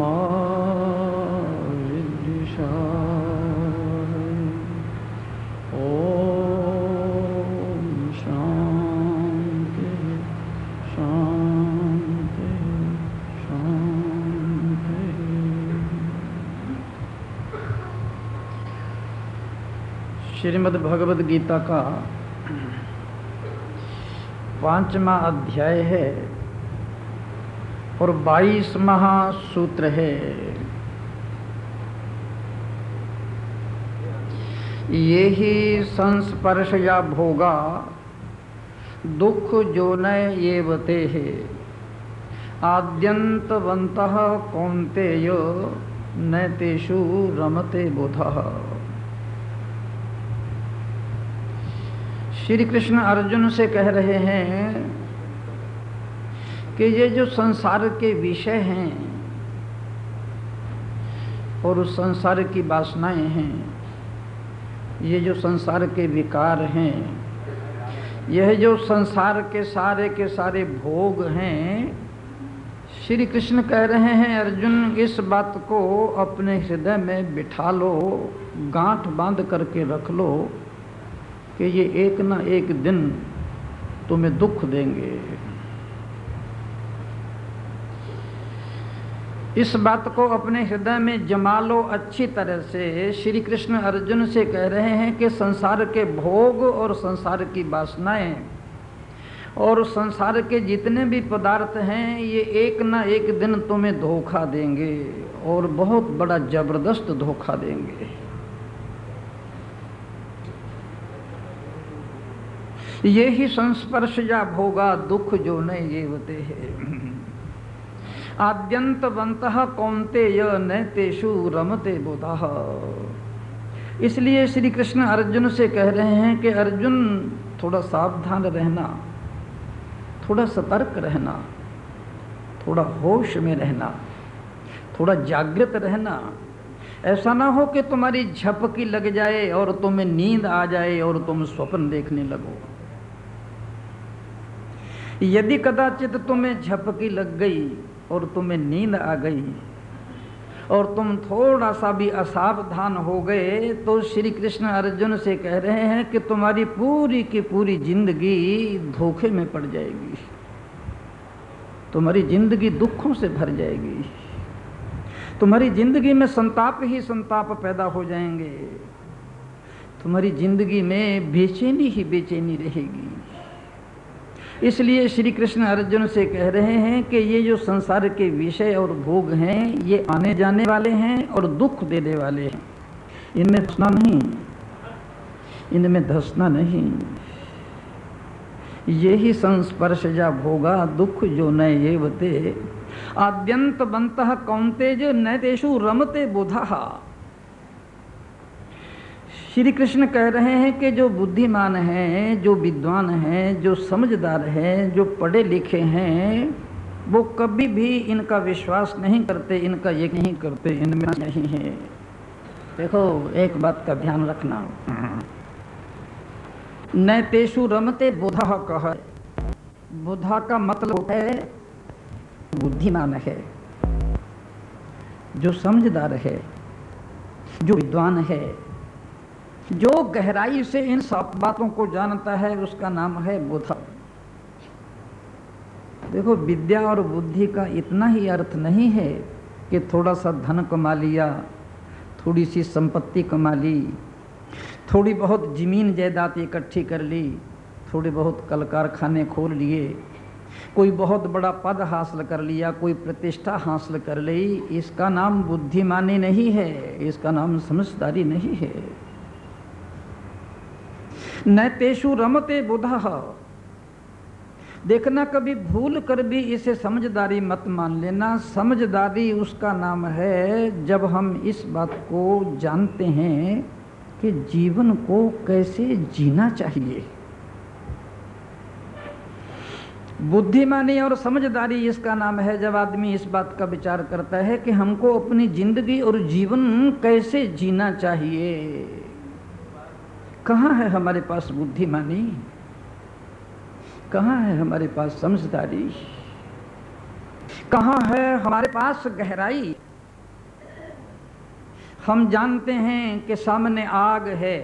मा विद्विषाय। ओम शांति शांति शांति। श्रीमद् भगवद गीता का 5वां अध्याय है और 22वां सूत्र है। ये ही संस्पर्श या भोगा दुख जोनय एवते है आद्यंतवन्तः कौन्तेय न तेषु रमते बुधः। श्री कृष्ण अर्जुन से कह रहे हैं कि ये जो संसार के विषय हैं और उस संसार की वासनाएं हैं, ये जो संसार के विकार हैं, यह जो संसार के सारे भोग हैं, श्री कृष्ण कह रहे हैं अर्जुन इस बात को अपने हृदय में बिठा लो, गांठ बांध करके रख लो कि ये एक ना एक दिन तुम्हें दुख देंगे। इस बात को अपने हृदय में जमा लो अच्छी तरह से। श्री कृष्ण अर्जुन से कह रहे हैं कि संसार के भोग और संसार की वासनाएं और संसार के जितने भी पदार्थ हैं, ये एक ना एक दिन तुम्हें धोखा देंगे और बहुत बड़ा जबरदस्त धोखा देंगे। ये ही संस्पर्श या भोगा दुख जो न एवते है आद्यंतवन्तः कौन्तेय न तेषु रमते बुधः। इसलिए श्री कृष्ण अर्जुन से कह रहे हैं कि अर्जुन थोड़ा सावधान रहना, थोड़ा सतर्क रहना, थोड़ा होश में रहना, थोड़ा जागृत रहना। ऐसा ना हो कि तुम्हारी झपकी लग जाए और तुम्हें नींद आ जाए और तुम स्वप्न देखने लगो। यदि कदाचित तुम्हें झपकी लग गई और तुम्हें नींद आ गई और तुम थोड़ा सा भी असावधान हो गए, तो श्री कृष्ण अर्जुन से कह रहे हैं कि तुम्हारी पूरी की पूरी जिंदगी धोखे में पड़ जाएगी, तुम्हारी जिंदगी दुखों से भर जाएगी, तुम्हारी जिंदगी में संताप ही संताप पैदा हो जाएंगे, तुम्हारी जिंदगी में बेचैनी ही बेचैनी रहेगी। इसलिए श्री कृष्ण अर्जुन से कह रहे हैं कि ये जो संसार के विषय और भोग हैं, ये आने जाने वाले हैं और दुख देने वाले हैं। इनमें फंसना नहीं, इनमें धंसना नहीं। ये ही संस्पर्श या भोगा दुख जो न एवते आद्यंतवन्तः कौन्तेय न तेषु रमते बुधः। श्री कृष्ण कह रहे हैं कि जो बुद्धिमान हैं, जो विद्वान हैं, जो समझदार हैं, जो पढ़े लिखे हैं, वो कभी भी इनका विश्वास नहीं करते, इनका ये नहीं करते, इनमें नहीं है। देखो एक बात का ध्यान रखना, न तेषु रमते बुधः कह। बुधा का मतलब है बुद्धिमान है, जो समझदार है, जो विद्वान है, जो गहराई से इन सब बातों को जानता है, उसका नाम है बुध। देखो विद्या और बुद्धि का इतना ही अर्थ नहीं है कि थोड़ा सा धन कमा लिया, थोड़ी सी संपत्ति कमा ली, थोड़ी बहुत जमीन जायदाद इकट्ठी कर ली, थोड़े बहुत कल कारखाने खोल लिए, कोई बहुत बड़ा पद हासिल कर लिया, कोई प्रतिष्ठा हासिल कर ली। इसका नाम बुद्धिमानी नहीं है, इसका नाम समझदारी नहीं है। न तेषु रमते बुधः। देखना कभी भूल कर भी इसे समझदारी मत मान लेना। समझदारी उसका नाम है जब हम इस बात को जानते हैं कि जीवन को कैसे जीना चाहिए। बुद्धिमानी और समझदारी इसका नाम है जब आदमी इस बात का विचार करता है कि हमको अपनी जिंदगी और जीवन कैसे जीना चाहिए। कहाँ है हमारे पास बुद्धिमानी, कहाँ है हमारे पास समझदारी, कहाँ है हमारे पास गहराई, हम जानते हैं कि सामने आग है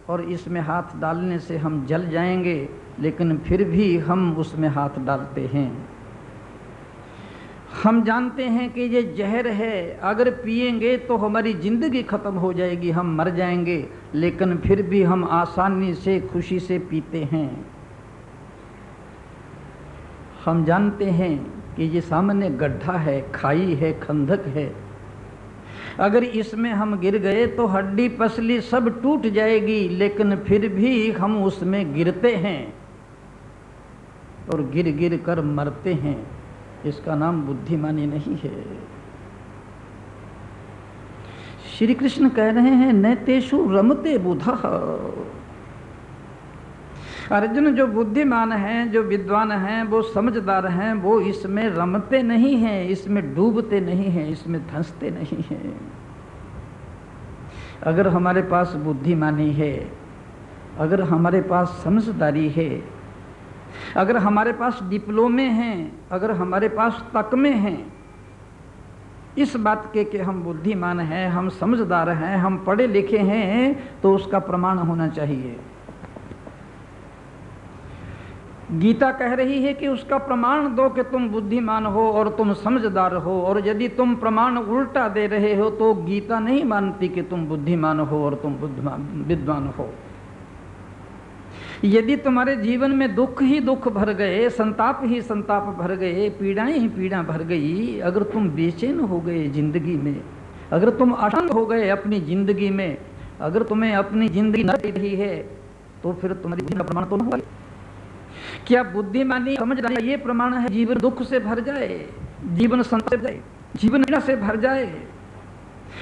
और इसमें हाथ डालने से हम जल जाएंगे, लेकिन फिर भी हम उसमें हाथ डालते हैं। हम जानते हैं कि ये जहर है, अगर पिएंगे तो हमारी ज़िंदगी ख़त्म हो जाएगी, हम मर जाएंगे, लेकिन फिर भी हम आसानी से खुशी से पीते हैं। हम जानते हैं कि ये सामने गड्ढा है, खाई है, खंदक है, अगर इसमें हम गिर गए तो हड्डी पसली सब टूट जाएगी, लेकिन फिर भी हम उसमें गिरते हैं और गिर गिर कर मरते हैं। इसका नाम बुद्धिमानी नहीं है। श्री कृष्ण कह रहे हैं नैतेषु रमते बुधः। अर्जुन, जो बुद्धिमान हैं, जो विद्वान हैं, वो समझदार हैं, वो इसमें रमते नहीं हैं, इसमें डूबते नहीं हैं, इसमें धंसते नहीं हैं। अगर हमारे पास बुद्धिमानी है, अगर हमारे पास समझदारी है, अगर हमारे पास डिप्लोमे हैं, अगर हमारे पास तकमे हैं, इस बात के कि हम बुद्धिमान हैं, हम समझदार हैं, हम पढ़े लिखे हैं, तो उसका प्रमाण होना चाहिए। गीता कह रही है कि उसका प्रमाण दो कि तुम बुद्धिमान हो और तुम समझदार हो, और यदि तुम प्रमाण उल्टा दे रहे हो तो गीता नहीं मानती कि तुम बुद्धिमान हो और तुम विद्वान हो। यदि तुम्हारे जीवन में दुख ही दुख भर गए, संताप ही संताप भर गए, पीड़ाएं ही पीड़ा भर गई, अगर तुम बेचैन हो गए जिंदगी में, अगर तुम अशांत हो गए अपनी जिंदगी में, अगर तुम्हें अपनी जिंदगी न दे रही है, तो फिर तुम्हारी बुद्धि का प्रमाण तो न हुआ। क्या बुद्धिमानी समझ रहा है ये प्रमाण है? जीवन दुख से भर जाए, जीवन संताप से भर जाए, जीवन पीड़ा से भर जाए,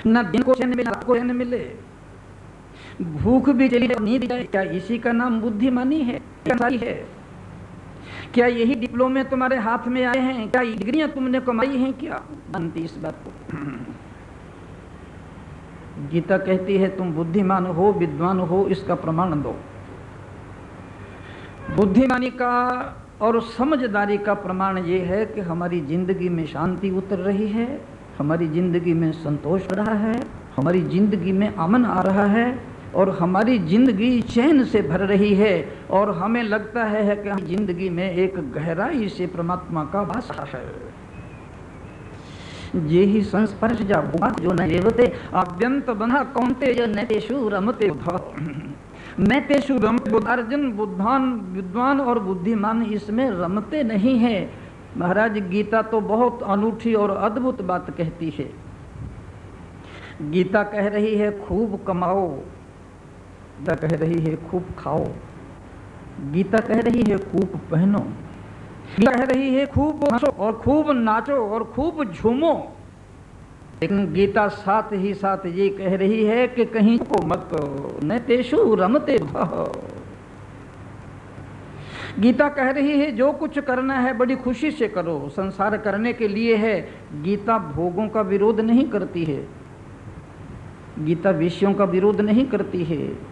न दिन को चैन मिले, रात को चैन मिले, भूख भी चली जाए, नींद जाए, क्या इसी का नाम बुद्धिमानी है? क्या यही डिप्लोमे तुम्हारे हाथ में आए हैं? क्या डिग्रियां तुमने कमाई हैं? क्या जानती इस बात को? गीता कहती है तुम बुद्धिमान हो, विद्वान हो, इसका प्रमाण दो। बुद्धिमानी का और समझदारी का प्रमाण ये है कि हमारी जिंदगी में शांति उतर रही है, हमारी जिंदगी में संतोष आ रहा है, हमारी जिंदगी में अमन आ रहा है, और हमारी जिंदगी चैन से भर रही है, और हमें लगता है कि हमारी जिंदगी में एक गहराई से परमात्मा का वास है। ये ही संस्पर्श जा जो नैवते आद्यंत बंधा कौन्ते जो नैतेषु रमते नैतेषु रमते। अर्जुन, बुद्धान, विद्वान और बुद्धिमान इसमें रमते नहीं है। महाराज, गीता तो बहुत अनूठी और अद्भुत बात कहती है। गीता कह रही है खूब कमाओ, गीता कह रही है खूब खाओ, गीता कह रही है खूब पहनो, गीता कह रही है खूब हंसो और खूब नाचो और खूब झूमो, लेकिन गीता साथ ही साथ ये कह रही है कि कहीं को मत, नैतेषु रमते भः। गीता कह रही है जो कुछ करना है बड़ी खुशी से करो, संसार करने के लिए है। गीता भोगों का विरोध नहीं करती है, गीता विषयों का विरोध नहीं करती है।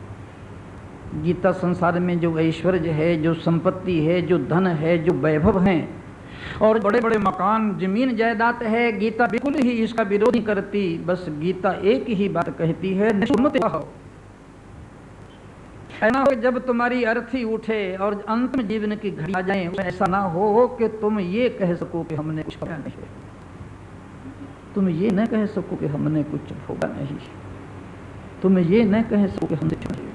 गीता संसार में जो ऐश्वर्य है, जो संपत्ति है, जो धन है, जो वैभव है और बड़े बड़े मकान, जमीन जायदाद है, गीता बिल्कुल ही इसका विरोध नहीं करती। बस गीता एक ही बात कहती है, ऐसा हो जब तुम्हारी अर्थी उठे और अंतिम जीवन की घड़ी आ जाए, ऐसा ना हो कि तुम ये कह सको कि हमने कुछ पाया नहीं, तुम ये न कह सको कि हमने कुछ भोगा नहीं, तुम ये न कह सको कि हमने छोड़े।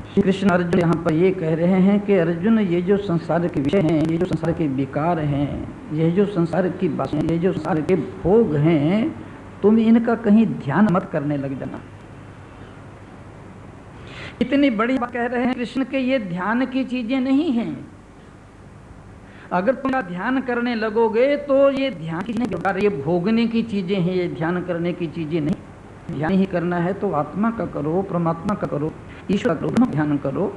श्री कृष्ण अर्जुन यहाँ पर ये कह रहे हैं कि अर्जुन, ये जो संसार के विषय हैं, ये जो संसार के विकार हैं, ये जो संसार की बातें, ये जो संसार के भोग हैं, तुम इनका कहीं ध्यान मत करने लग जाना। इतनी बड़ी बात कह रहे हैं कृष्ण के, ये ध्यान की चीजें नहीं हैं। अगर तुम ध्यान करने लगोगे तो ये ध्यान की चीजें, ये भोगने की चीजें हैं, ये ध्यान करने की चीजें नहीं। ध्यान ही करना है तो आत्मा का करो, परमात्मा का करो, ईश्वर का ध्यान करो।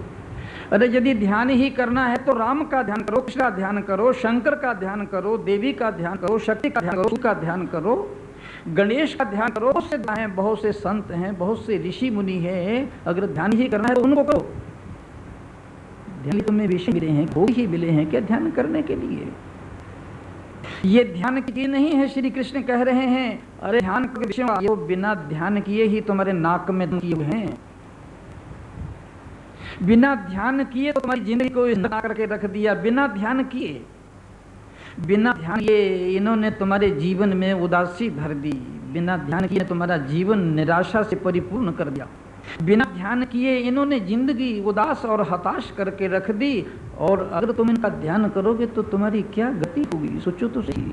अरे यदि ध्यान ही करना है तो राम का ध्यान करो, कृष्ण का ध्यान करो, शंकर का ध्यान करो, देवी का ध्यान करो, शक्ति का ध्यान करो, का ध्यान करो, गणेश का ध्यान करो। बहुत से संत हैं, बहुत से ऋषि मुनि हैं, अगर ध्यान ही करना है तो उनको करो। ध्यान तुम्हें विषय मिले हैं, भोग ही मिले हैं क्या ध्यान करने के लिए? ये ध्यान की चीज नहीं है। श्री कृष्ण कह रहे हैं अरे ध्यान के विषय ये बिना ध्यान किए ही तुम्हारे नाक में किए हुए हैं, बिना ध्यान किए तो तुम्हारी जिंदगी को बना करके रख दिया, बिना ध्यान किए, बिना ध्यान किए इन्होंने तुम्हारे जीवन में उदासी भर दी, बिना ध्यान किए तुम्हारा जीवन निराशा से परिपूर्ण कर दिया, बिना ध्यान किए इन्होंने जिंदगी उदास और हताश करके रख दी। और अगर तुम इनका ध्यान करोगे तो तुम्हारी क्या गति होगी, सोचो तो सही।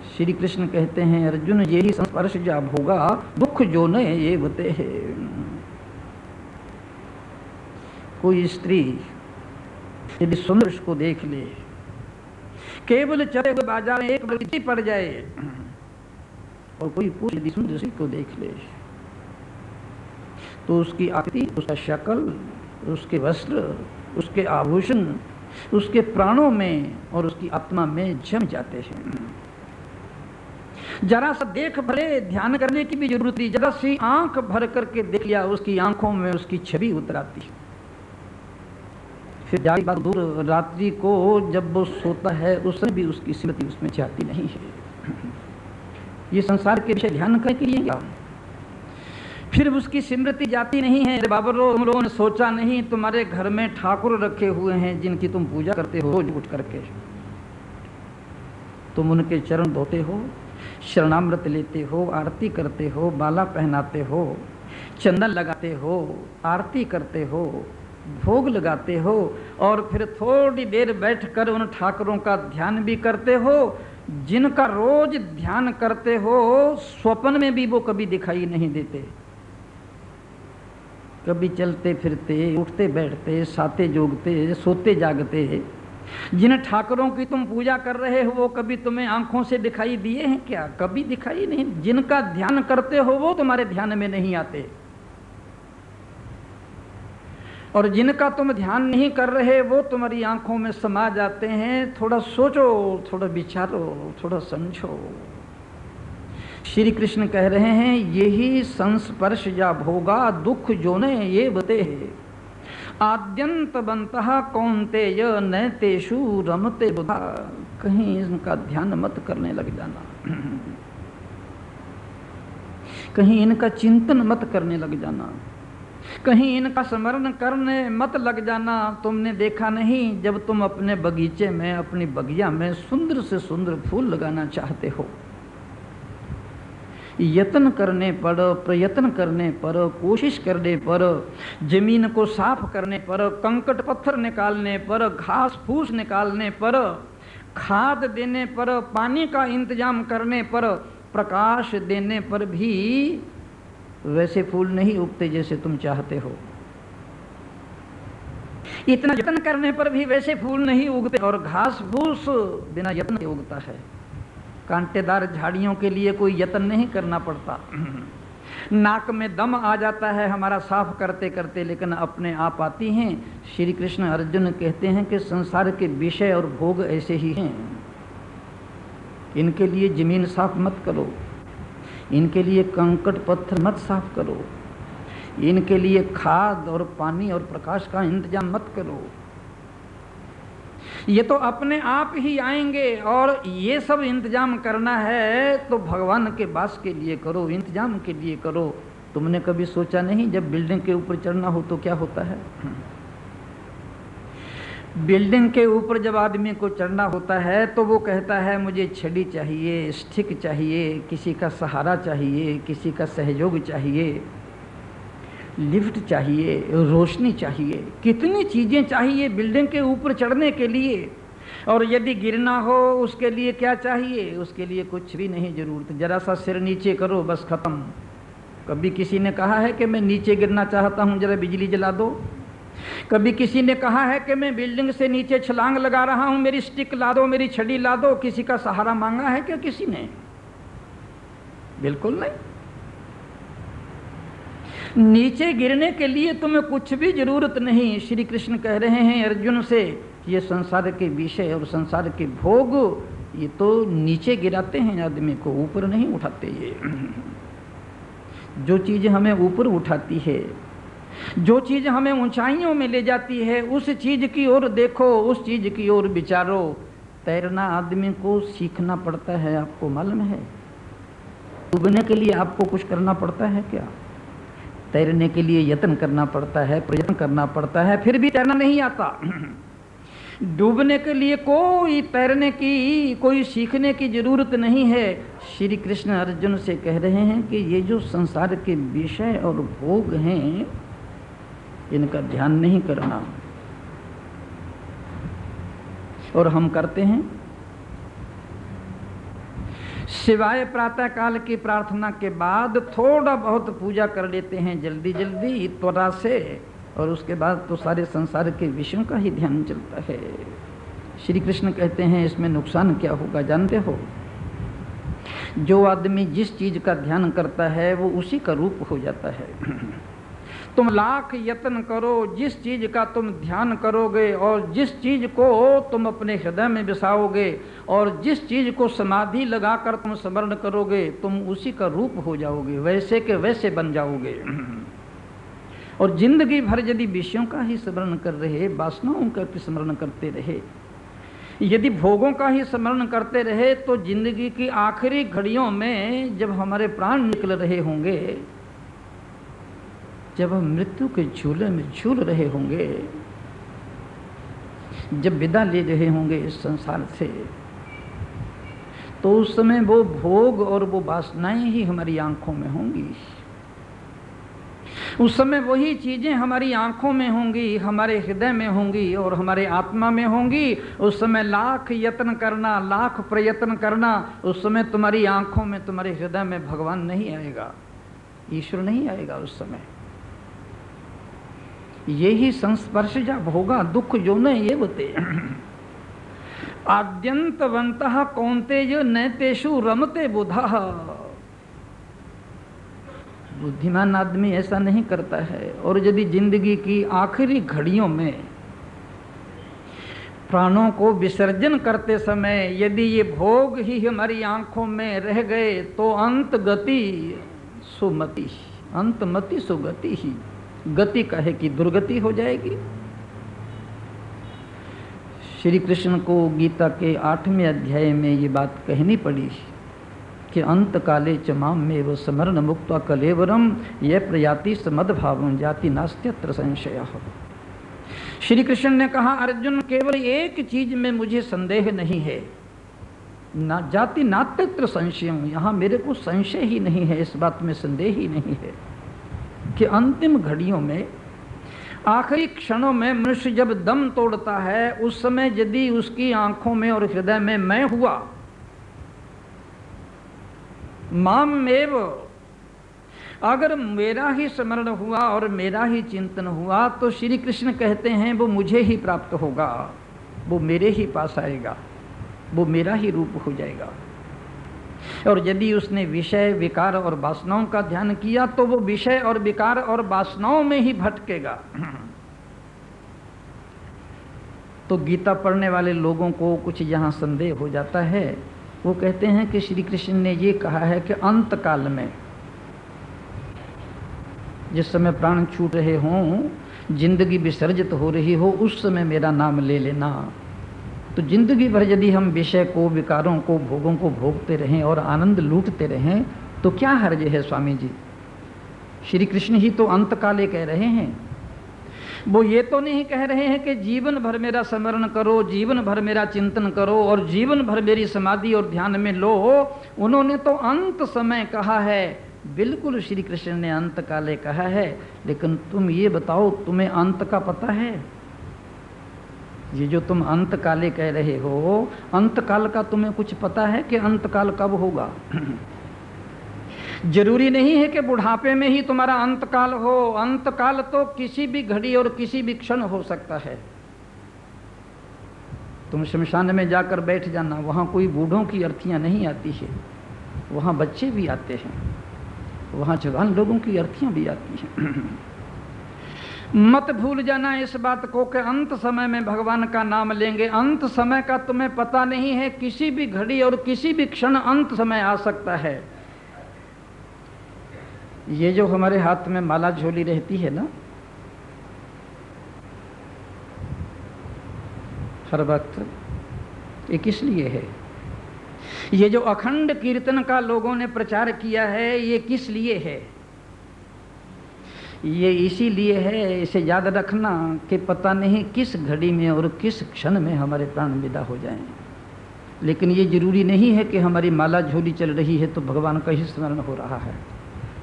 श्री कृष्ण कहते हैं अर्जुन यही संस्पर्श जा भोगा दुख जो न ये बते है। कोई स्त्री यदि सुंदर को देख ले, केवल चले हुए बाजार में एक बल्कि पड़ जाए, और कोई पुरुष यदि सुंदर स्त्री को देख ले तो उसकी आकृति, उसका शक्ल, उसके वस्त्र, उसके आभूषण उसके प्राणों में और उसकी आत्मा में जम जाते हैं। जरा सा देख भले, ध्यान करने की भी जरूरत नहीं, जरा सी आंख भर करके देख लिया, उसकी आंखों में उसकी छवि उतर आती। फिर जारी बात दूर, रात्रि को जब वो सोता है उस समय भी उसकी स्मृति उसमें जाती नहीं है। ये संसार के विषय ध्यान करने के लिए क्या, फिर उसकी स्मृति जाती नहीं है। बाबा तुम लोगों ने सोचा नहीं तुम्हारे घर में ठाकुर रखे हुए हैं जिनकी तुम पूजा करते हो, रोज उठ करके तुम उनके चरण धोते हो, शरणामृत लेते हो, आरती करते हो, बाला पहनाते हो, चंदन लगाते हो, आरती करते हो, भोग लगाते हो, और फिर थोड़ी देर बैठकर उन ठाकुरों का ध्यान भी करते हो जिनका रोज ध्यान करते हो। स्वप्न में भी वो कभी दिखाई नहीं देते, कभी चलते फिरते, उठते बैठते, साते जोगते, सोते जागते। जिन ठाकुरों की तुम पूजा कर रहे हो वो कभी तुम्हें आंखों से दिखाई दिए हैं क्या? कभी दिखाई नहीं। जिनका ध्यान करते हो वो तुम्हारे ध्यान में नहीं आते, और जिनका तुम ध्यान नहीं कर रहे वो तुम्हारी आंखों में समा जाते हैं। थोड़ा सोचो, थोड़ा विचारो, थोड़ा समझो। श्री कृष्ण कह रहे हैं यही संस्पर्श जा भोगा दुख जो ने ये बते है। आद्यंत बंतः कौन्तेय न तेषु रमते बुधा। कहीं इनका ध्यान मत करने लग जाना, कहीं इनका चिंतन मत करने लग जाना, कहीं इनका स्मरण करने मत लग जाना। तुमने देखा नहीं जब तुम अपने बगीचे में, अपनी बगिया में सुंदर से सुंदर फूल लगाना चाहते हो, यत्न करने पर, प्रयत्न करने पर, कोशिश करने पर, जमीन को साफ करने पर, कंकड़ पत्थर निकालने पर, घास फूस निकालने पर, खाद देने पर, पानी का इंतजाम करने पर, प्रकाश देने पर भी वैसे फूल नहीं उगते जैसे तुम चाहते हो। इतना यत्न करने पर भी वैसे फूल नहीं उगते, और घास फूस बिना यत्न के उगता है। कांटेदार झाड़ियों के लिए कोई यत्न नहीं करना पड़ता। नाक में दम आ जाता है हमारा साफ करते करते, लेकिन अपने आप आती हैं। श्री कृष्ण अर्जुन कहते हैं कि संसार के विषय और भोग ऐसे ही हैं। इनके लिए जमीन साफ मत करो, इनके लिए कंकड़ पत्थर मत साफ करो, इनके लिए खाद और पानी और प्रकाश का इंतजाम मत करो। ये तो अपने आप ही आएंगे, और ये सब इंतजाम करना है तो भगवान के वास के लिए करो, इंतजाम के लिए करो। तुमने कभी सोचा नहीं जब बिल्डिंग के ऊपर चढ़ना हो तो क्या होता है? बिल्डिंग के ऊपर जब आदमी को चढ़ना होता है तो वो कहता है मुझे छड़ी चाहिए, स्टिक चाहिए, किसी का सहारा चाहिए, किसी का सहयोग चाहिए, लिफ्ट चाहिए, रोशनी चाहिए, कितनी चीज़ें चाहिए बिल्डिंग के ऊपर चढ़ने के लिए। और यदि गिरना हो उसके लिए क्या चाहिए? उसके लिए कुछ भी नहीं जरूरत, जरा सा सिर नीचे करो बस खत्म। कभी किसी ने कहा है कि मैं नीचे गिरना चाहता हूँ जरा बिजली जला दो? कभी किसी ने कहा है कि मैं बिल्डिंग से नीचे छलांग लगा रहा हूँ मेरी स्टिक ला दो, मेरी छड़ी ला दो? किसी का सहारा मांगा है क्या किसी ने? बिल्कुल नहीं। नीचे गिरने के लिए तुम्हें कुछ भी जरूरत नहीं। श्री कृष्ण कह रहे हैं अर्जुन से ये संसार के विषय और संसार के भोग ये तो नीचे गिराते हैं आदमी को, ऊपर नहीं उठाते। ये जो चीज़ हमें ऊपर उठाती है, जो चीज़ हमें ऊंचाइयों में ले जाती है, उस चीज़ की ओर देखो, उस चीज़ की ओर विचारो। तैरना आदमी को सीखना पड़ता है, आपको मालूम है? डूबने के लिए आपको कुछ करना पड़ता है क्या? तैरने के लिए यत्न करना पड़ता है, प्रयत्न करना पड़ता है, फिर भी तैरना नहीं आता। डूबने के लिए कोई तैरने की, कोई सीखने की जरूरत नहीं है। श्री कृष्ण अर्जुन से कह रहे हैं कि ये जो संसार के विषय और भोग हैं, इनका ध्यान नहीं करना। और हम करते हैं, सिवाय प्रातः काल की प्रार्थना के बाद थोड़ा बहुत पूजा कर लेते हैं जल्दी जल्दी त्वरा से, और उसके बाद तो सारे संसार के विषयों का ही ध्यान चलता है। श्री कृष्ण कहते हैं इसमें नुकसान क्या होगा जानते हो? जो आदमी जिस चीज का ध्यान करता है वो उसी का रूप हो जाता है। तुम लाख यत्न करो, जिस चीज का तुम ध्यान करोगे और जिस चीज को तुम अपने हृदय में बसाओगे और जिस चीज को समाधि लगाकर तुम स्मरण करोगे, तुम उसी का रूप हो जाओगे, वैसे के वैसे बन जाओगे। और जिंदगी भर यदि विषयों का ही स्मरण कर रहे, वासनाओं का स्मरण करते रहे, यदि भोगों का ही स्मरण करते रहे, तो जिंदगी की आखिरी घड़ियों में जब हमारे प्राण निकल रहे होंगे, जब हम मृत्यु के झूले में झूल रहे होंगे, जब विदा ले रहे होंगे इस संसार से, तो उस समय वो भोग और वो वासनाएं ही हमारी आंखों में होंगी। उस समय वही चीजें हमारी आंखों में होंगी, हमारे हृदय में होंगी और हमारे आत्मा में होंगी। उस समय लाख यत्न करना, लाख प्रयत्न करना, उस समय तुम्हारी आंखों में, तुम्हारे हृदय में भगवान नहीं आएगा, ईश्वर नहीं आएगा उस समय। यही संस्पर्श जब होगा दुख जो न ये बते आद्यंतवंतः कौन्तेय नैतेषु रमते बुधः। बुद्धिमान आदमी ऐसा नहीं करता है। और यदि जिंदगी की आखिरी घड़ियों में प्राणों को विसर्जन करते समय यदि ये भोग ही हमारी आंखों में रह गए, तो अंत गति सुमति, अंतमति सुगति ही, गति कहे कि दुर्गति हो जाएगी। श्री कृष्ण को गीता के 8वें अध्याय में ये बात कहनी पड़ी कि अंत काले च माम में वो स्मरण मुक्त्वा कलेवरम यह प्रयाति समद्भावं जाति नास्त्यत्र संशयः। श्री कृष्ण ने कहा, अर्जुन केवल एक चीज में मुझे संदेह नहीं है, ना जाति नास्त्यत्र संशयम्, यहाँ मेरे को संशय ही नहीं है, इस बात में संदेह ही नहीं है कि अंतिम घड़ियों में, आखिरी क्षणों में मनुष्य जब दम तोड़ता है, उस समय यदि उसकी आंखों में और हृदय में मैं हुआ, मामेव, अगर मेरा ही स्मरण हुआ और मेरा ही चिंतन हुआ, तो श्री कृष्ण कहते हैं वो मुझे ही प्राप्त होगा, वो मेरे ही पास आएगा, वो मेरा ही रूप हो जाएगा। और यदि उसने विषय, विकार और वासनाओं का ध्यान किया, तो वो विषय और विकार और वासनाओं में ही भटकेगा। तो गीता पढ़ने वाले लोगों को कुछ यहाँ संदेह हो जाता है। वो कहते हैं कि श्री कृष्ण ने ये कहा है कि अंत काल में, जिस समय प्राण छूट रहे हों, जिंदगी विसर्जित हो रही हो, उस समय मेरा नाम ले लेना। तो जिंदगी भर यदि हम विषय को, विकारों को, भोगों को भोगते रहें और आनंद लूटते रहें, तो क्या हर्ज है स्वामी जी? श्री कृष्ण ही तो अंत काले कह रहे हैं। वो ये तो नहीं कह रहे हैं कि जीवन भर मेरा स्मरण करो, जीवन भर मेरा चिंतन करो और जीवन भर मेरी समाधि और ध्यान में लो। उन्होंने तो अंत समय कहा है, बिल्कुल श्री कृष्ण ने अंत काले कहा है। लेकिन तुम ये बताओ, तुम्हें अंत का पता है? ये जो तुम अंत काले कह रहे हो, अंत काल का तुम्हें कुछ पता है कि अंत काल कब होगा? जरूरी नहीं है कि बुढ़ापे में ही तुम्हारा अंत काल हो। अंत काल तो किसी भी घड़ी और किसी भी क्षण हो सकता है। तुम शमशान में जाकर बैठ जाना, वहाँ कोई बूढ़ों की अर्थियाँ नहीं आती है, वहाँ बच्चे भी आते हैं, वहाँ जवान लोगों की अर्थियाँ भी आती हैं। मत भूल जाना इस बात को कि अंत समय में भगवान का नाम लेंगे। अंत समय का तुम्हें पता नहीं है, किसी भी घड़ी और किसी भी क्षण अंत समय आ सकता है। ये जो हमारे हाथ में माला झोली रहती है ना, हर वक्त ये किस लिए है? ये जो अखंड कीर्तन का लोगों ने प्रचार किया है, ये किस लिए है? ये इसीलिए है, इसे याद रखना कि पता नहीं किस घड़ी में और किस क्षण में हमारे प्राण विदा हो जाएं। लेकिन ये जरूरी नहीं है कि हमारी माला झोली चल रही है तो भगवान का ही स्मरण हो रहा है।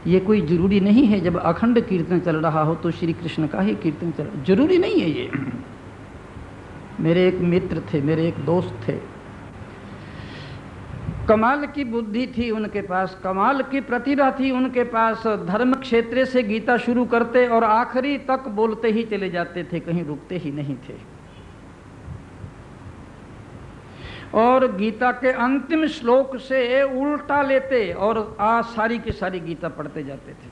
ये कोई जरूरी नहीं है जब अखंड कीर्तन चल रहा हो तो श्री कृष्ण का ही कीर्तन चल, जरूरी नहीं है ये। मेरे एक मित्र थे, मेरे एक दोस्त थे, कमाल की बुद्धि थी उनके पास, कमाल की प्रतिभा थी उनके पास। धर्म क्षेत्र से गीता शुरू करते और आखिरी तक बोलते ही चले जाते थे, कहीं रुकते ही नहीं थे। और गीता के अंतिम श्लोक से उल्टा लेते और सारी की सारी गीता पढ़ते जाते थे।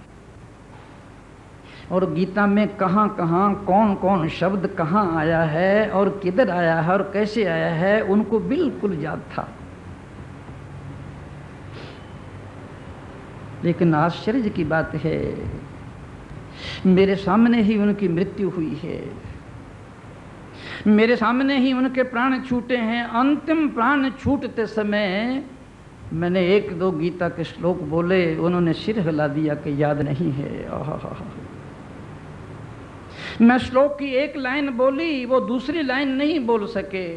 और गीता में कहाँ कहाँ कौन कौन शब्द कहाँ आया है और किधर आया है और कैसे आया है उनको बिल्कुल याद था। लेकिन आश्चर्य की बात है, मेरे सामने ही उनकी मृत्यु हुई है, मेरे सामने ही उनके प्राण छूटे हैं। अंतिम प्राण छूटते समय मैंने एक दो गीता के श्लोक बोले, उन्होंने सिर हिला दिया कि याद नहीं है। मैं श्लोक की एक लाइन बोली, वो दूसरी लाइन नहीं बोल सके।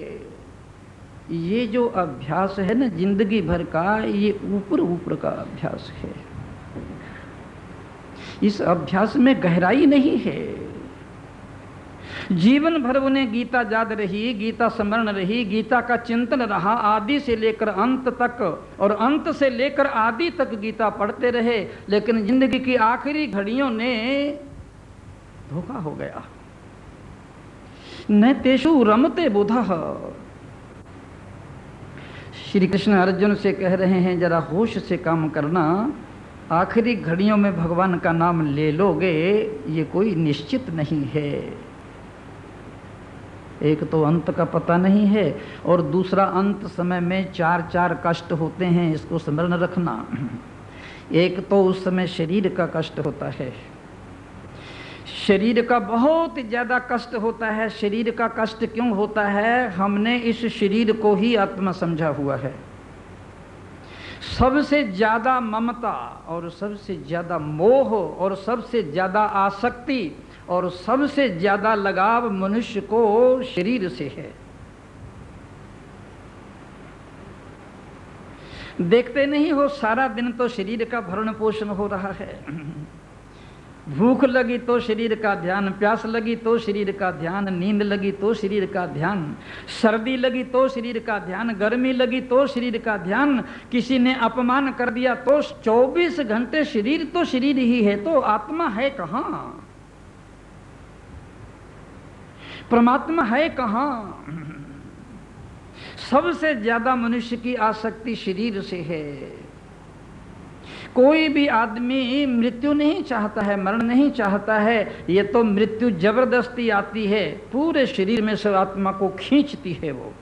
ये जो अभ्यास है ना जिंदगी भर का, ये ऊपर ऊपर का अभ्यास है। इस अभ्यास में गहराई नहीं है। जीवन भर उन्हें गीता याद रही, गीता स्मरण रही, गीता का चिंतन रहा, आदि से लेकर अंत तक और अंत से लेकर आदि तक गीता पढ़ते रहे। लेकिन जिंदगी की आखिरी घड़ियों ने धोखा हो गया। न तेषु रमते बुधः। श्री कृष्ण अर्जुन से कह रहे हैं जरा होश से काम करना, आखिरी घड़ियों में भगवान का नाम ले लोगे ये कोई निश्चित नहीं है। एक तो अंत का पता नहीं है और दूसरा अंत समय में चार चार कष्ट होते हैं, इसको स्मरण रखना। एक तो उस समय शरीर का कष्ट होता है, शरीर का बहुत ज़्यादा कष्ट होता है। शरीर का कष्ट क्यों होता है? हमने इस शरीर को ही आत्मा समझा हुआ है। सबसे ज़्यादा ममता और सबसे ज़्यादा मोह और सबसे ज़्यादा आसक्ति और सबसे ज़्यादा लगाव मनुष्य को शरीर से है। देखते नहीं हो, सारा दिन तो शरीर का भरण पोषण हो रहा है। भूख लगी तो शरीर का ध्यान, प्यास लगी तो शरीर का ध्यान, नींद लगी तो शरीर का ध्यान, सर्दी लगी तो शरीर का ध्यान, गर्मी लगी तो शरीर का ध्यान, किसी ने अपमान कर दिया तो 24 घंटे शरीर तो शरीर ही है। तो आत्मा है कहाँ? परमात्मा है कहाँ? सबसे ज्यादा मनुष्य की आसक्ति शरीर से है। कोई भी आदमी मृत्यु नहीं चाहता है, मरण नहीं चाहता है। ये तो मृत्यु जबरदस्ती आती है, पूरे शरीर में से आत्मा को खींचती है। वो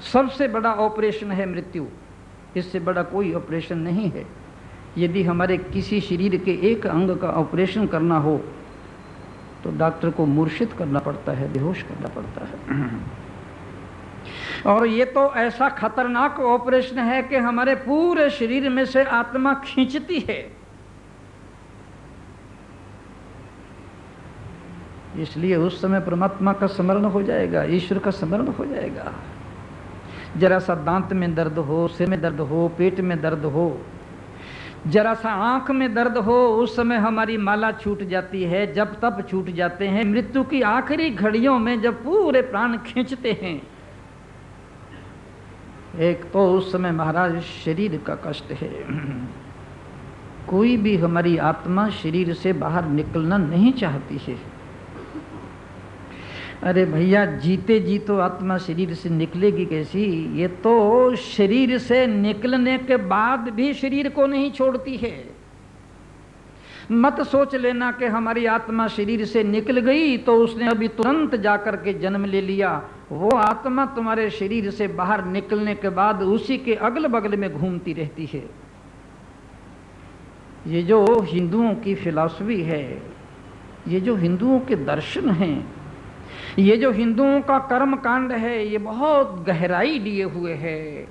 सबसे बड़ा ऑपरेशन है मृत्यु, इससे बड़ा कोई ऑपरेशन नहीं है। यदि हमारे किसी शरीर के एक अंग का ऑपरेशन करना हो तो डॉक्टर को मूर्छित करना पड़ता है, बेहोश करना पड़ता है। और ये तो ऐसा खतरनाक ऑपरेशन है कि हमारे पूरे शरीर में से आत्मा खींचती है। इसलिए उस समय परमात्मा का स्मरण हो जाएगा, ईश्वर का स्मरण हो जाएगा। जरा सा दांत में दर्द हो, सिर में दर्द हो, पेट में दर्द हो, जरा सा आंख में दर्द हो, उस समय हमारी माला छूट जाती है, जब तब छूट जाते हैं। मृत्यु की आखिरी घड़ियों में जब पूरे प्राण खींचते हैं, एक तो उस समय महाराज शरीर का कष्ट है। कोई भी हमारी आत्मा शरीर से बाहर निकलना नहीं चाहती है। अरे भैया, जीते जी तो आत्मा शरीर से निकलेगी कैसी? ये तो शरीर से निकलने के बाद भी शरीर को नहीं छोड़ती है। मत सोच लेना कि हमारी आत्मा शरीर से निकल गई तो उसने अभी तुरंत जाकर के जन्म ले लिया। वो आत्मा तुम्हारे शरीर से बाहर निकलने के बाद उसी के अगल बगल में घूमती रहती है। ये जो हिंदुओं की फिलॉसफी है, ये जो हिंदुओं के दर्शन हैं, ये जो हिंदुओं का कर्म कांड है ये बहुत गहराई लिए हुए है।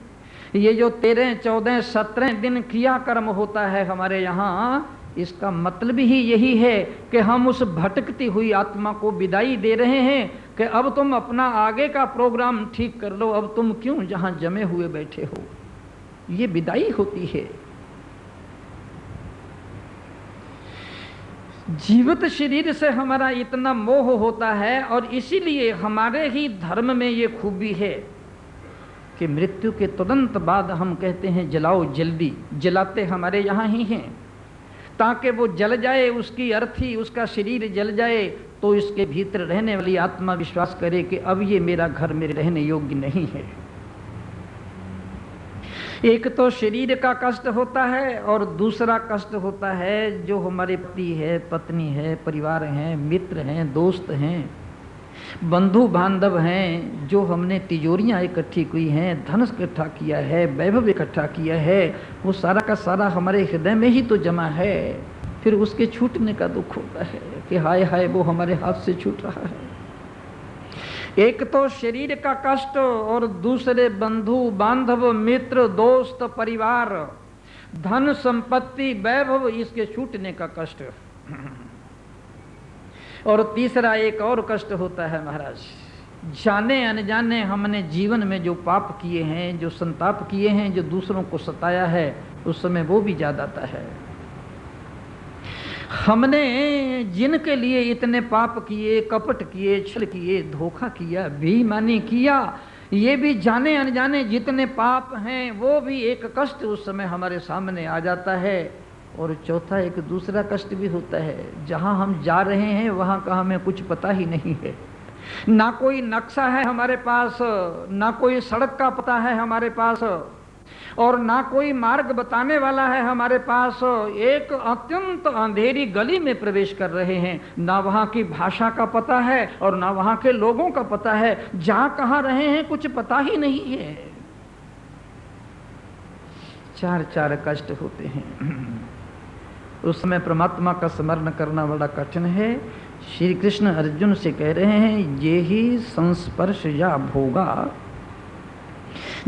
ये जो 13, 14, 17 दिन क्रिया कर्म होता है हमारे यहाँ, इसका मतलब ही यही है कि हम उस भटकती हुई आत्मा को विदाई दे रहे हैं कि अब तुम अपना आगे का प्रोग्राम ठीक कर लो, अब तुम क्यों जहां जमे हुए बैठे हो। ये विदाई होती है। जीवित शरीर से हमारा इतना मोह होता है, और इसीलिए हमारे ही धर्म में ये खूबी है कि मृत्यु के तुरंत बाद हम कहते हैं जलाओ जल्दी। जलाते हमारे यहाँ ही हैं ताकि वो जल जाए, उसकी अर्थी, उसका शरीर जल जाए, तो इसके भीतर रहने वाली आत्मा विश्वास करे कि अब ये मेरा घर मेरे रहने योग्य नहीं है। एक तो शरीर का कष्ट होता है और दूसरा कष्ट होता है जो हमारे पति है, पत्नी है, परिवार हैं, मित्र हैं, दोस्त हैं, बंधु बांधव हैं, जो हमने तिजोरियां इकट्ठी की हैं, धन इकट्ठा किया है, वैभव इकट्ठा किया है, वो सारा का सारा हमारे हृदय में ही तो जमा है। फिर उसके छूटने का दुख होता है कि हाय हाय वो हमारे हाथ से छूट रहा है। एक तो शरीर का कष्ट और दूसरे बंधु बांधव, मित्र, दोस्त, परिवार, धन संपत्ति, वैभव, इसके छूटने का कष्ट। और तीसरा एक और कष्ट होता है महाराज, जाने अनजाने हमने जीवन में जो पाप किए हैं, जो संताप किए हैं, जो दूसरों को सताया है, उस समय वो भी याद आता है। हमने जिनके लिए इतने पाप किए, कपट किए, छल किए, धोखा किया, बेईमानी किया, ये भी जाने अनजाने जितने पाप हैं वो भी एक कष्ट उस समय हमारे सामने आ जाता है। और चौथा एक दूसरा कष्ट भी होता है, जहाँ हम जा रहे हैं वहाँ का हमें कुछ पता ही नहीं है, ना कोई नक्शा है हमारे पास, ना कोई सड़क का पता है हमारे पास, और ना कोई मार्ग बताने वाला है हमारे पास। एक अत्यंत अंधेरी गली में प्रवेश कर रहे हैं, ना वहाँ की भाषा का पता है और ना वहाँ के लोगों का पता है, जा कहाँ रहे हैं कुछ पता ही नहीं है। चार कष्ट होते हैं। उस समय परमात्मा का स्मरण करना बड़ा कठिन है। श्री कृष्ण अर्जुन से कह रहे हैं, ये ही संस्पर्श या भोगा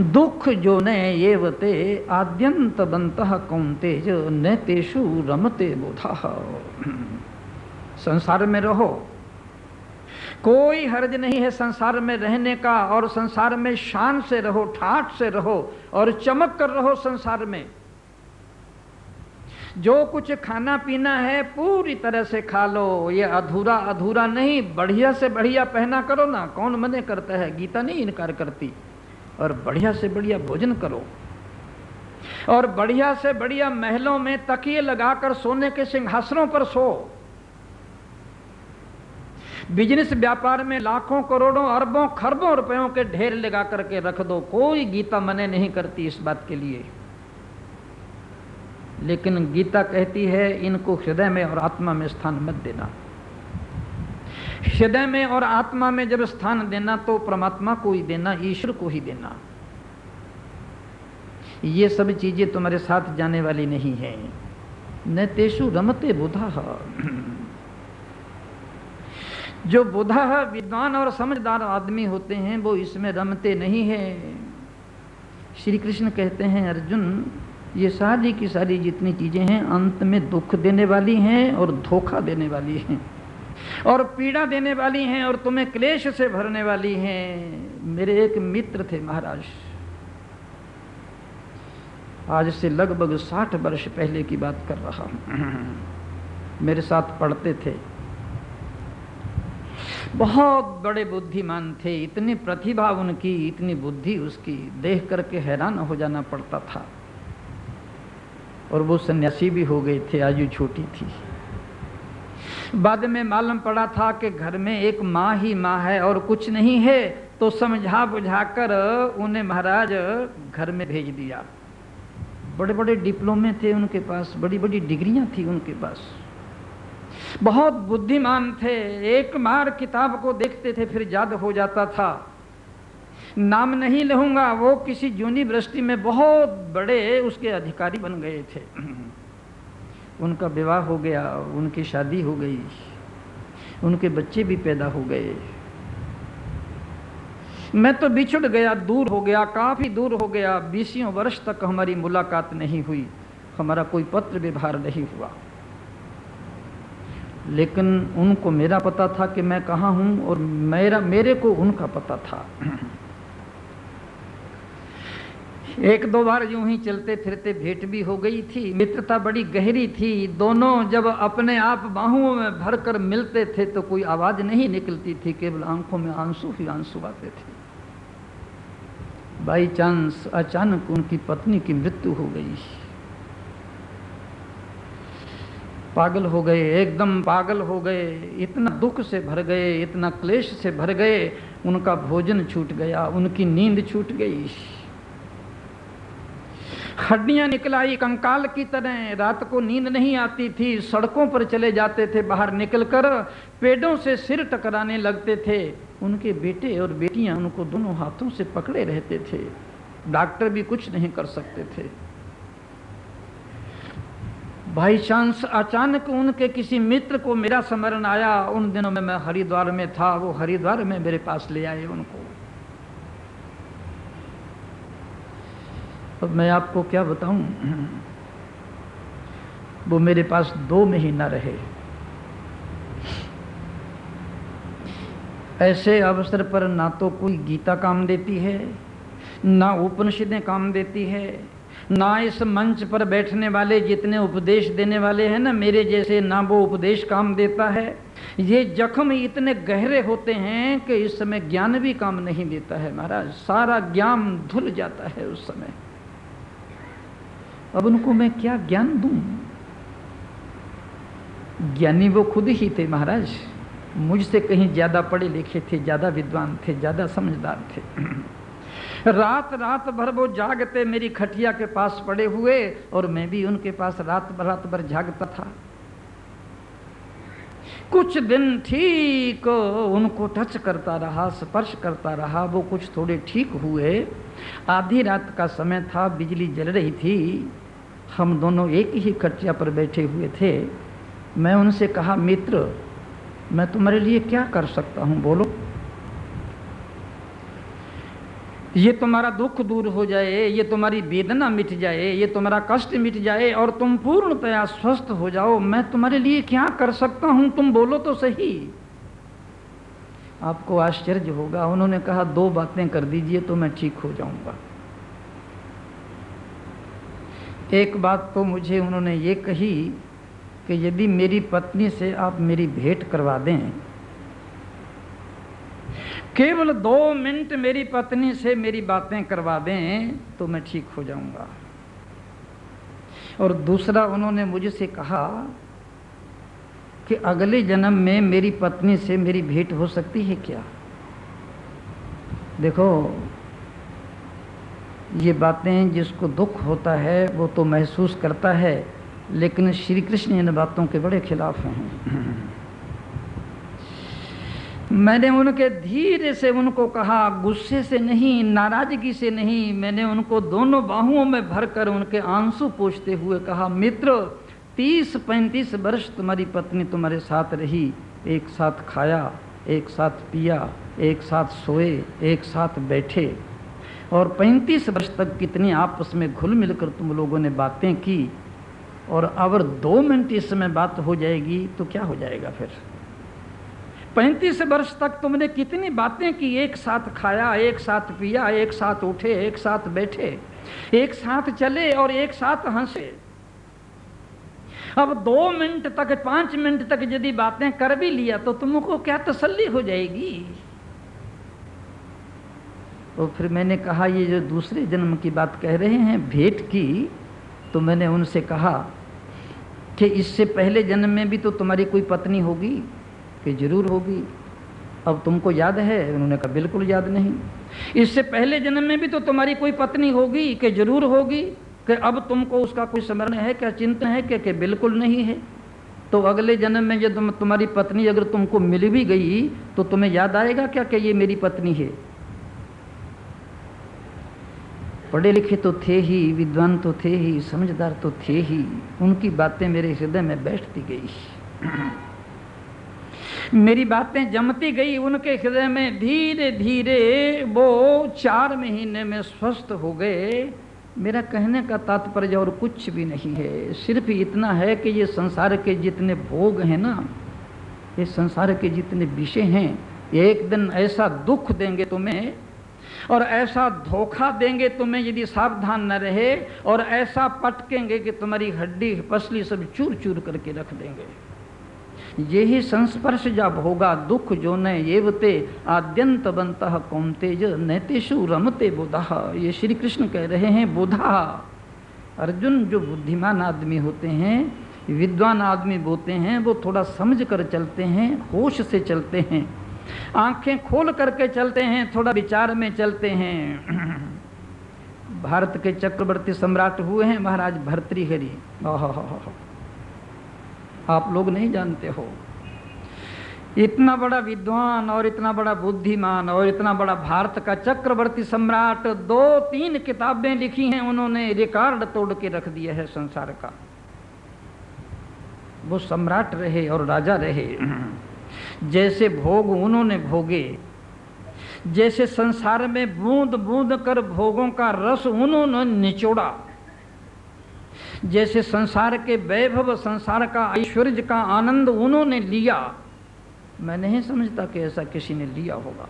दुख जो न येवते आद्यंत बंतः कौन्तेय न तेषु रमते बोधः। संसार में रहो, कोई हर्ज नहीं है संसार में रहने का, और संसार में शान से रहो, ठाठ से रहो और चमक कर रहो संसार में। जो कुछ खाना पीना है पूरी तरह से खा लो, ये अधूरा अधूरा नहीं, बढ़िया से बढ़िया पहना करो ना, कौन मने करता है, गीता नहीं इनकार करती। और बढ़िया से बढ़िया भोजन करो, और बढ़िया से बढ़िया महलों में तकिए लगाकर सोने के सिंहासनों पर सो। बिजनेस व्यापार में लाखों करोड़ों अरबों खरबों रुपयों के ढेर लगा करके रख दो, कोई गीता मने नहीं करती इस बात के लिए। लेकिन गीता कहती है इनको हृदय में और आत्मा में स्थान मत देना। हृदय में और आत्मा में जब स्थान देना तो परमात्मा को ही देना, ईश्वर को ही देना। ये सब चीजें तुम्हारे साथ जाने वाली नहीं है। न तेषु रमते बुधः, जो बुधः विद्वान और समझदार आदमी होते हैं वो इसमें रमते नहीं है। श्री कृष्ण कहते हैं, अर्जुन ये सारी की सारी जितनी चीजें हैं अंत में दुख देने वाली हैं और धोखा देने वाली हैं और पीड़ा देने वाली हैं और तुम्हें क्लेश से भरने वाली हैं। मेरे एक मित्र थे महाराज, आज से लगभग 60 वर्ष पहले की बात कर रहा हूं, मेरे साथ पढ़ते थे, बहुत बड़े बुद्धिमान थे, इतनी प्रतिभा उनकी, इतनी बुद्धि उसकी, देख करके हैरान हो जाना पड़ता था। और वो सन्यासी भी हो गए थे, आयु छोटी थी। बाद में मालूम पड़ा था कि घर में एक माँ ही माँ है और कुछ नहीं है, तो समझा बुझाकर उन्हें महाराज घर में भेज दिया। बड़े बड़े डिप्लोमे थे उनके पास, बड़ी बड़ी डिग्रियां थी उनके पास, बहुत बुद्धिमान थे। एक बार किताब को देखते थे फिर याद हो जाता था। नाम नहीं लूंगा, वो किसी यूनिवर्सिटी में बहुत बड़े उसके अधिकारी बन गए थे। उनका विवाह हो गया, उनकी शादी हो गई, उनके बच्चे भी पैदा हो गए। मैं तो बिछुड़ गया, दूर हो गया, काफ़ी दूर हो गया। 20 वर्ष तक हमारी मुलाकात नहीं हुई, हमारा कोई पत्र व्यवहार नहीं हुआ। लेकिन उनको मेरा पता था कि मैं कहाँ हूँ, और मेरे को उनका पता था। एक दो बार यूं ही चलते फिरते भेंट भी हो गई थी, मित्रता बड़ी गहरी थी। दोनों जब अपने आप बाहुओं में भरकर मिलते थे तो कोई आवाज़ नहीं निकलती थी, केवल आंखों में आंसू ही आंसू आते थे। बाई चांस अचानक उनकी पत्नी की मृत्यु हो गई। पागल हो गए, एकदम पागल हो गए, इतना दुख से भर गए, इतना क्लेश से भर गए। उनका भोजन छूट गया, उनकी नींद छूट गई, हड्डियां निकल आई कंकाल की तरह। रात को नींद नहीं आती थी, सड़कों पर चले जाते थे, बाहर निकलकर पेड़ों से सिर टकराने लगते थे। उनके बेटे और बेटियां उनको दोनों हाथों से पकड़े रहते थे, डॉक्टर भी कुछ नहीं कर सकते थे। बाई चांस अचानक उनके किसी मित्र को मेरा स्मरण आया। उन दिनों में मैं हरिद्वार में था, वो हरिद्वार में मेरे पास ले आए उनको। अब मैं आपको क्या बताऊं, वो मेरे पास 2 महीना रहे। ऐसे अवसर पर ना तो कोई गीता काम देती है, ना उपनिषदें काम देती है, ना इस मंच पर बैठने वाले जितने उपदेश देने वाले हैं ना मेरे जैसे, ना वो उपदेश काम देता है। ये जख्म इतने गहरे होते हैं कि इस समय ज्ञान भी काम नहीं देता है महाराज, सारा ज्ञान धुल जाता है उस समय। अब उनको मैं क्या ज्ञान दूं? ज्ञानी वो खुद ही थे महाराज, मुझसे कहीं ज़्यादा पढ़े लिखे थे, ज़्यादा विद्वान थे, ज़्यादा समझदार थे। रात रात भर वो जागते मेरी खटिया के पास पड़े हुए, और मैं भी उनके पास रात भर जागता था। कुछ दिन ठीक उनको टच करता रहा, स्पर्श करता रहा, वो कुछ थोड़े ठीक हुए। आधी रात का समय था, बिजली जल रही थी, हम दोनों एक ही खटिया पर बैठे हुए थे। मैं उनसे कहा, मित्र मैं तुम्हारे लिए क्या कर सकता हूँ, बोलो। ये तुम्हारा दुख दूर हो जाए, ये तुम्हारी वेदना मिट जाए, ये तुम्हारा कष्ट मिट जाए और तुम पूर्णतया स्वस्थ हो जाओ, मैं तुम्हारे लिए क्या कर सकता हूँ, तुम बोलो तो सही। आपको आश्चर्य होगा, उन्होंने कहा 2 बातें कर दीजिए तो मैं ठीक हो जाऊंगा। एक बात तो मुझे उन्होंने ये कही कि यदि मेरी पत्नी से आप मेरी भेंट करवा दें, केवल 2 मिनट मेरी पत्नी से मेरी बातें करवा दें तो मैं ठीक हो जाऊंगा। और दूसरा उन्होंने मुझसे कहा कि अगले जन्म में मेरी पत्नी से मेरी भेंट हो सकती है क्या। देखो, ये बातें जिसको दुख होता है वो तो महसूस करता है, लेकिन श्री कृष्ण इन बातों के बड़े खिलाफ हैं। मैंने उनके धीरे से उनको कहा, गुस्से से नहीं, नाराजगी से नहीं, मैंने उनको दोनों बाहुओं में भरकर उनके आंसू पोंछते हुए कहा, मित्र 30-35 वर्ष तुम्हारी पत्नी तुम्हारे साथ रही, एक साथ खाया, एक साथ पिया, एक साथ सोए, एक साथ बैठे, और 35 वर्ष तक कितनी आपस में घुल मिलकर तुम लोगों ने बातें की, और अगर 2 मिनट इस समय बात हो जाएगी तो क्या हो जाएगा फिर। 35 वर्ष तक तुमने कितनी बातें की, एक साथ खाया, एक साथ पिया, एक साथ उठे, एक साथ बैठे, एक साथ चले और एक साथ हंसे। अब 2 मिनट तक, 5 मिनट तक यदि बातें कर भी लिया तो तुमको क्या तसल्ली हो जाएगी। तो फिर मैंने कहा, ये जो दूसरे जन्म की बात कह रहे हैं भेंट की, तो मैंने उनसे कहा कि इससे पहले जन्म में भी तो तुम्हारी कोई पत्नी होगी, कि जरूर होगी। अब तुमको याद है? उन्होंने कहा बिल्कुल याद नहीं। इससे पहले जन्म में भी तो तुम्हारी कोई पत्नी होगी, कि जरूर होगी, कि अब तुमको उसका कोई स्मरण है क्या, चिंतन है क्या, कि बिल्कुल नहीं है। तो अगले जन्म में जब तुम्हारी पत्नी अगर तुमको मिल भी गई तो तुम्हें याद आएगा क्या कि ये मेरी पत्नी है। पढ़े लिखे तो थे ही, विद्वान तो थे ही, समझदार तो थे ही, उनकी बातें मेरे हृदय में बैठती गई। मेरी बातें जमती गई उनके हृदय में, धीरे धीरे वो 4 महीने में स्वस्थ हो गए। मेरा कहने का तात्पर्य और कुछ भी नहीं है, सिर्फ इतना है कि ये संसार के जितने भोग हैं ना, ये संसार के जितने विषय हैं, ये एक दिन ऐसा दुख देंगे तुम्हें और ऐसा धोखा देंगे तुम्हें यदि सावधान न रहे, और ऐसा पटकेंगे कि तुम्हारी हड्डी पसली सब चूर चूर करके रख देंगे। यही संस्पर्श जब होगा दुख जो न येवते आद्यंत बनता कौंतेज नैतेषु रमते बुधा। ये श्री कृष्ण कह रहे हैं बुधा। अर्जुन, जो बुद्धिमान आदमी होते हैं, विद्वान आदमी बोते हैं, वो थोड़ा समझ कर चलते हैं, होश से चलते हैं, आंखें खोल करके चलते हैं, थोड़ा विचार में चलते हैं। भारत के चक्रवर्ती सम्राट हुए हैं महाराज भर्तृहरि। आप लोग नहीं जानते हो, इतना बड़ा विद्वान और इतना बड़ा बुद्धिमान और इतना बड़ा भारत का चक्रवर्ती सम्राट, 2-3 किताबें लिखी हैं उन्होंने, रिकॉर्ड तोड़ के रख दिया है संसार का। वो सम्राट रहे और राजा रहे, जैसे भोग उन्होंने भोगे, जैसे संसार में बूंद बूंद कर भोगों का रस उन्होंने निचोड़ा, जैसे संसार के वैभव, संसार का ऐश्वर्य का आनंद उन्होंने लिया, मैं नहीं समझता कि ऐसा किसी ने लिया होगा।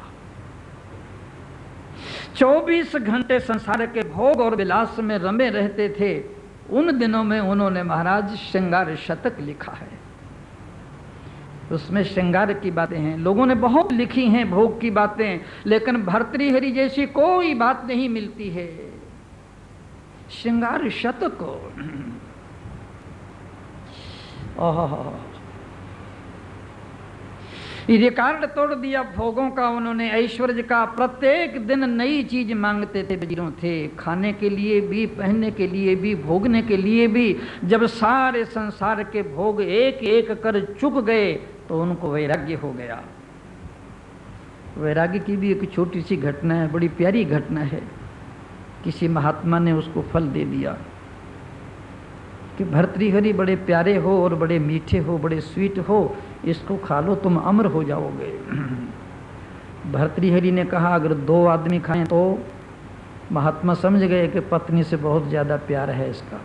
24 घंटे संसार के भोग और विलास में रमे रहते थे। उन दिनों में उन्होंने महाराज श्रृंगार शतक लिखा है, उसमें श्रृंगार की बातें हैं। लोगों ने बहुत लिखी हैं भोग की बातें, लेकिन भर्तृहरि जैसी कोई बात नहीं मिलती है। श्रृंगार शतक, रिकॉर्ड तोड़ दिया भोगों का उन्होंने, ऐश्वर्य का। प्रत्येक दिन नई चीज मांगते थे, वजीरों थे, खाने के लिए भी, पहनने के लिए भी, भोगने के लिए भी। जब सारे संसार के भोग एक एक कर चुक गए तो उनको वैराग्य हो गया। वैराग्य की भी एक छोटी सी घटना है, बड़ी प्यारी घटना है। किसी महात्मा ने उसको फल दे दिया कि भर्तृहरि बड़े प्यारे हो और बड़े मीठे हो, बड़े स्वीट हो, इसको खा लो, तुम अमर हो जाओगे। भर्तृहरि ने कहा अगर 2 आदमी खाएं तो? महात्मा समझ गए कि पत्नी से बहुत ज़्यादा प्यार है इसका,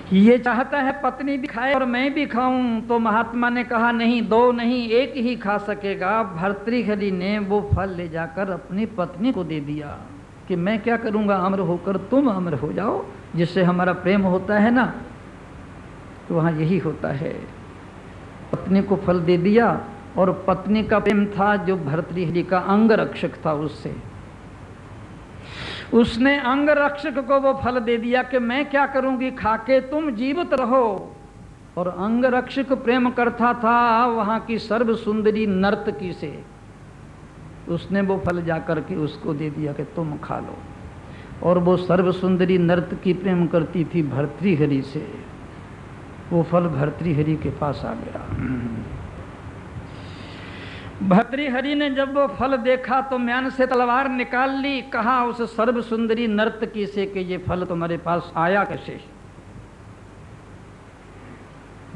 ये चाहता है पत्नी भी खाए और मैं भी खाऊं। तो महात्मा ने कहा नहीं, 2 नहीं, 1 ही खा सकेगा। भर्तृहरि ने वो फल ले जाकर अपनी पत्नी को दे दिया कि मैं क्या करूंगा अमर होकर, तुम अमर हो जाओ। जिससे हमारा प्रेम होता है ना, तो वहाँ यही होता है। पत्नी को फल दे दिया, और पत्नी का प्रेम था जो भर्तृहरि का अंगरक्षक था, उससे उसने अंगरक्षक को वो फल दे दिया कि मैं क्या करूंगी खाके, तुम जीवित रहो। और अंगरक्षक प्रेम करता था वहाँ की सर्व सुंदरी नर्तकी से, उसने वो फल जाकर के उसको दे दिया कि तुम खा लो। और वो सर्व सुंदरी नर्तकी प्रेम करती थी भर्तृहरि से, वो फल भर्तृहरि के पास आ गया। भर्तृहरि ने जब वो फल देखा तो म्यान से तलवार निकाल ली, कहा उस सर्व सुंदरी नर्तकी से कि ये फल तुम्हारे पास आया कैसे।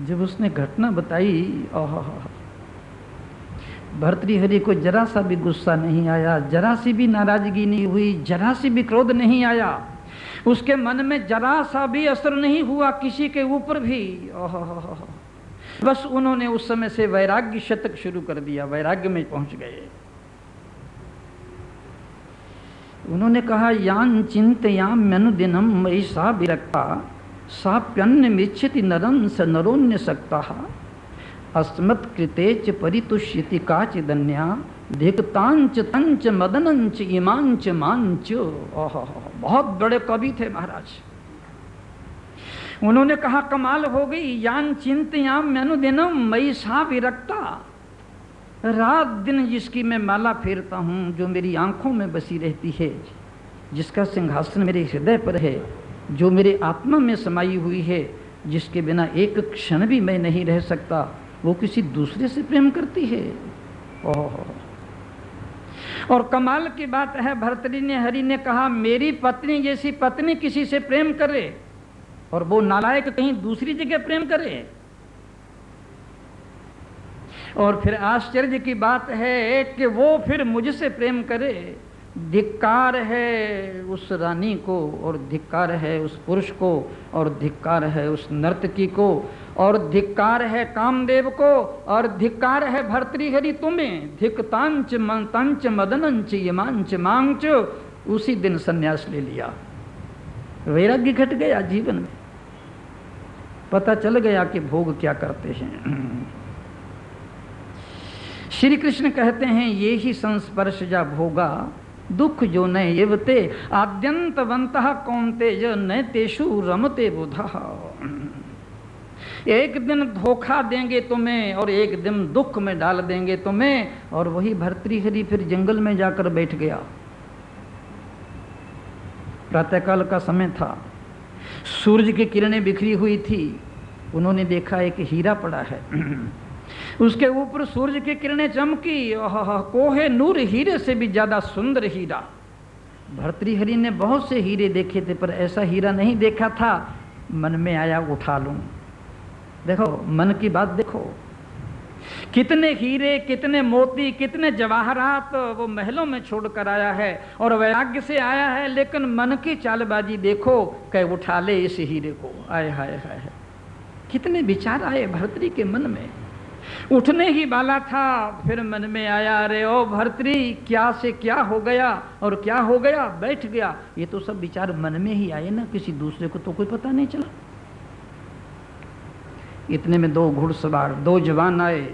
जब उसने घटना बताई, भर्तृहरि को जरा सा भी गुस्सा नहीं आया, जरा सी भी नाराजगी नहीं हुई, जरा सी भी क्रोध नहीं आया, उसके मन में जरा सा भी असर नहीं हुआ किसी के ऊपर भी। बस उन्होंने उस समय से वैराग्य शतक शुरू कर दिया, वैराग्य में पहुंच गए। उन्होंने कहा यान चिंतयाम्यनुदिनं मयि सा विरक्ता साप्यन्नमिच्छति नरं स नरोन्य सक्तः अस्मत्कृतेच परितुष्यति काचिदन्या धिक्तांच तंच मदनंच इमांच मांच। बहुत बड़े कवि थे महाराज। उन्होंने कहा कमाल हो गई, यान चिंतयाम्यनुदिनं मयि सा विरक्ता, रात दिन जिसकी मैं माला फेरता हूँ, जो मेरी आंखों में बसी रहती है, जिसका सिंहासन मेरे हृदय पर है, जो मेरे आत्मा में समाई हुई है, जिसके बिना एक क्षण भी मैं नहीं रह सकता, वो किसी दूसरे से प्रेम करती है। और कमाल की बात है, भर्तृहरि ने कहा मेरी पत्नी जैसी पत्नी किसी से प्रेम करे और वो नालायक कहीं दूसरी जगह प्रेम करे। और फिर आश्चर्य की बात है कि वो फिर मुझसे प्रेम करे। धिक्कार है उस रानी को, और धिक्कार है उस पुरुष को, और धिक्कार है उस नर्तकी को, और धिक्कार है कामदेव को, और धिक्कार है भर्तृहरि तुम्हें। धिक्तांच मंतांच मदनंच यमांच मांच। उसी दिन संन्यास ले लिया। वैराग्य घट गया जीवन में, पता चल गया कि भोग क्या करते हैं। श्री कृष्ण कहते हैं ये ही संस्पर्श जा भोगा दुख जो न येवते आद्यंतवंतः कौन्तेय न तेषु रमते बुधः। एक दिन धोखा देंगे तुम्हें और एक दिन दुख में डाल देंगे तुम्हें। और वही भर्तृहरि फिर जंगल में जाकर बैठ गया। प्रातःकाल का समय था, सूरज की किरणें बिखरी हुई थी। उन्होंने देखा एक हीरा पड़ा है, उसके ऊपर सूरज की किरणें चमकी। कोहे नूर, हीरे से भी ज्यादा सुंदर हीरा। भर्तृहरि ने बहुत से हीरे देखे थे, पर ऐसा हीरा नहीं देखा था। मन में आया उठा लूं। देखो मन की बात देखो, कितने हीरे, कितने मोती, कितने जवाहरात वो महलों में छोड़कर आया है और वैराग्य से आया है। लेकिन मन की चालबाजी देखो, कह उठा ले इस हीरे को। आए हाय हाय, कितने विचार आए भर्तृ के मन में। उठने ही वाला था, फिर मन में आया अरे ओ भर्तृ, क्या से क्या हो गया और क्या हो गया, बैठ गया। ये तो सब विचार मन में ही आए ना, किसी दूसरे को तो कोई पता नहीं चला। इतने में दो घुड़सवार, दो जवान आए,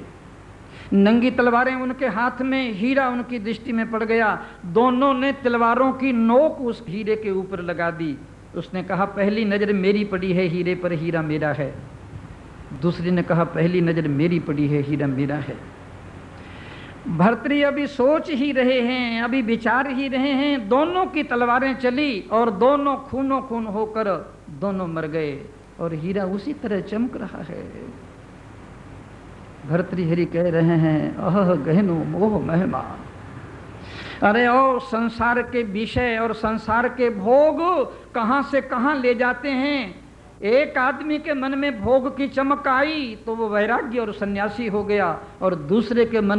नंगी तलवारें उनके हाथ में, हीरा उनकी दृष्टि में पड़ गया। दोनों ने तलवारों की नोक उस हीरे के ऊपर लगा दी। उसने कहा पहली नजर मेरी पड़ी है हीरे पर, हीरा मेरा है। दूसरी ने कहा पहली नजर मेरी पड़ी है, हीरा मेरा है। भर्तृ अभी सोच ही रहे हैं, अभी विचार ही रहे हैं, दोनों की तलवारें चली और दोनों खूनों खून होकर दोनों मर गए। और हीरा उसी तरह चमक रहा है। भर्तृहरि कह रहे हैं अह गहनो मोह महिमा। अरे ओ संसार के विषय और संसार के भोग कहां से कहां ले जाते हैं। एक आदमी के मन में भोग की चमक आई तो वो वैराग्य और सन्यासी हो गया, और दूसरे के मन